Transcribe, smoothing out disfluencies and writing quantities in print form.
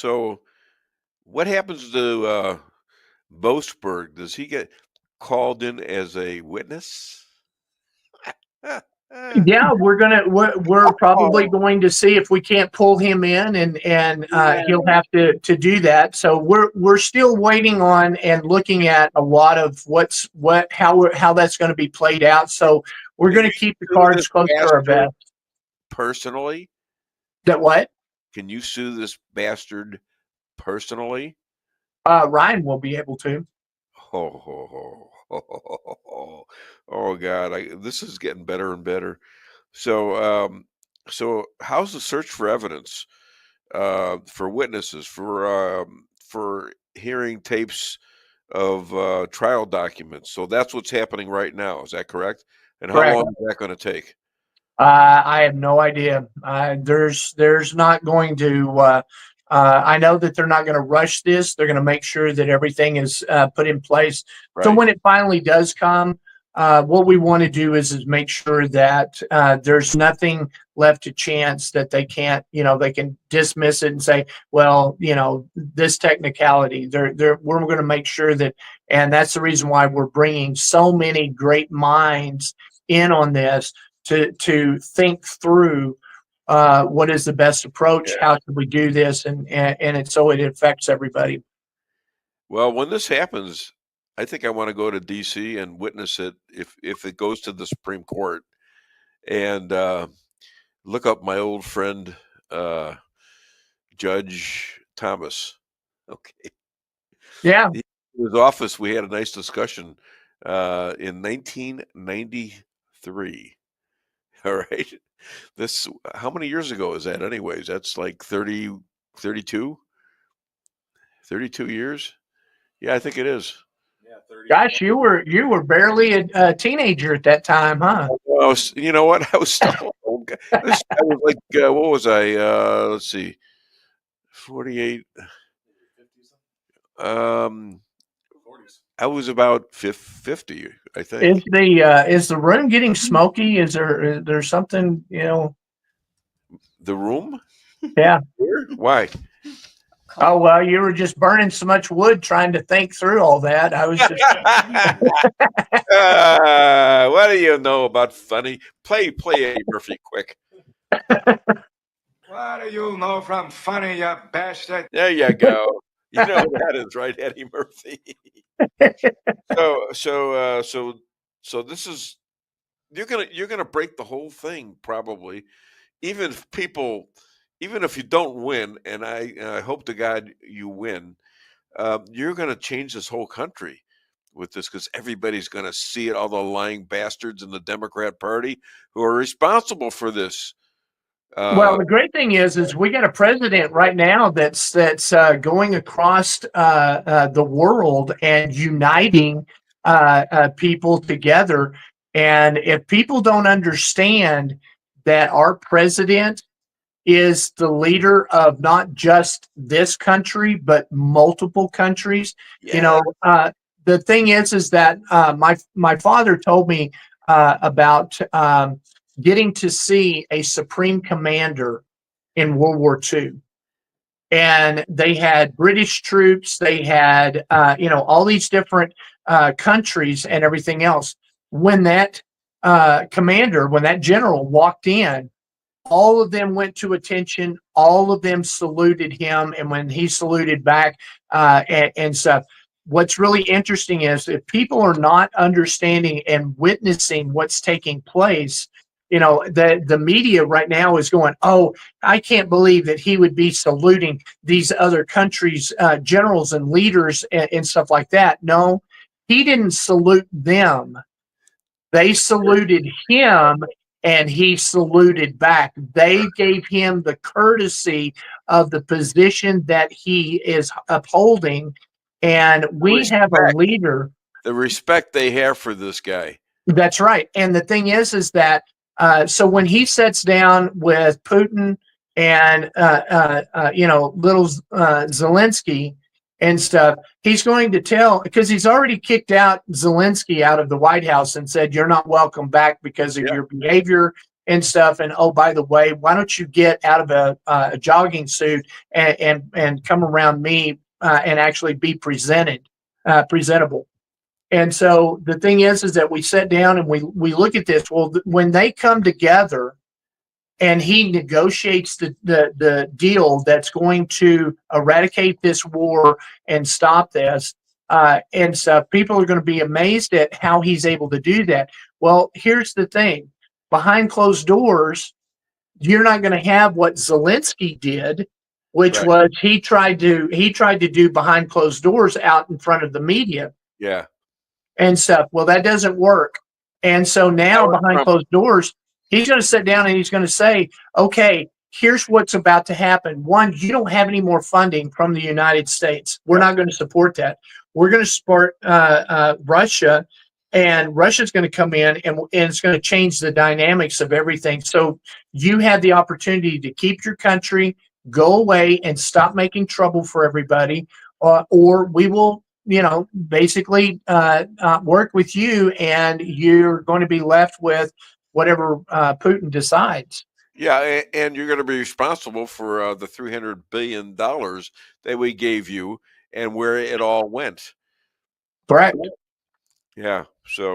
So what happens to Boasberg? Does he get called in as a witness? Yeah, we're probably going to see if we can't pull him in, and he'll have to do that. So we're still waiting on and looking at a lot of how that's going to be played out. So we're Can going you to keep the sue cards this close to our bastard vest. personally? That what? Can you sue this bastard personally? Ryan will be able to. Oh God, this is getting better and better. So, so how's the search for evidence, for witnesses, for hearing tapes of trial documents? So that's what's happening right now. Is that correct? And how Correct. long is that going to take? I have no idea. There's not going to. I know that they're not going to rush this. They're going to make sure that everything is put in place. So Right. when it finally does come, what we want to do is make sure that there's nothing left to chance, that they can't, they can dismiss it and say, well, this technicality. We're going to make sure that, and that's the reason why we're bringing so many great minds in on this to think through what is the best approach, Yeah. how should we do this, and so it affects everybody. Well, when this happens, I think I want to go to DC and witness it if it goes to the Supreme Court and look up my old friend Judge Thomas. Okay. Yeah. In his office, we had a nice discussion in 1993. All right. This, how many years ago is that anyways? That's like 30, 32 years. Yeah, I think it is. Yeah, 30. Gosh, you were barely a teenager at that time, huh? You know what? I was still old guy. I was like, what was I? Let's see, 48. 40s. I was about 50, I think. Is the room getting smoky? Is there something, The room? Yeah. Why? Oh, well, you were just burning so much wood trying to think through all that. I was just What do you know about funny? Play Eddie Murphy quick. What do you know from funny, you bastard? There you go. You know who that is, right, Eddie Murphy? So this is, you're gonna break the whole thing probably, even if you don't win, and I hope to God you win. You're gonna change this whole country with this, because everybody's gonna see it. All the lying bastards in the Democrat Party who are responsible for this. Well, the great thing is we got a president right now that's going across the world and uniting people together. And if people don't understand that our president is the leader of not just this country but multiple countries, Yeah. The thing is that my father told me about. Getting to see a supreme commander in World War II. And they had British troops, they had, all these different countries and everything else. When that when that general walked in, all of them went to attention, all of them saluted him. And when he saluted back and stuff, what's really interesting is if people are not understanding and witnessing what's taking place, the media right now is going, oh, I can't believe that he would be saluting these other countries, generals and leaders and stuff like that. No, he didn't salute them. They saluted him and he saluted back. They gave him the courtesy of the position that he is upholding. And we have a leader. The respect they have for this guy. That's right. And the thing is that so when he sits down with Putin and little Zelensky and stuff, he's going to tell, because he's already kicked out Zelensky out of the White House and said you're not welcome back because of your behavior and stuff. And oh, by the way, why don't you get out of a jogging suit and come around me and actually be presentable. And so the thing is that we sit down and we look at this. Well, when they come together and he negotiates the deal that's going to eradicate this war and stop this, and so people are going to be amazed at how he's able to do that. Well, here's the thing: behind closed doors, you're not going to have what Zelensky did, which Right. was he tried to do behind closed doors out in front of the media Yeah. and stuff. Well, that doesn't work. And so now was behind Trump. closed doors, he's going to sit down and he's going to say, okay, here's what's about to happen. One, you don't have any more funding from the United States. We're Yeah. not going to support that. We're going to support Russia, and Russia's going to come in and it's going to change the dynamics of everything. So you have the opportunity to keep your country, go away and stop making trouble for everybody, or we will basically work with you, and you're going to be left with whatever Putin decides. Yeah, and you're going to be responsible for the $300 billion that we gave you and where it all went. Correct. Yeah. So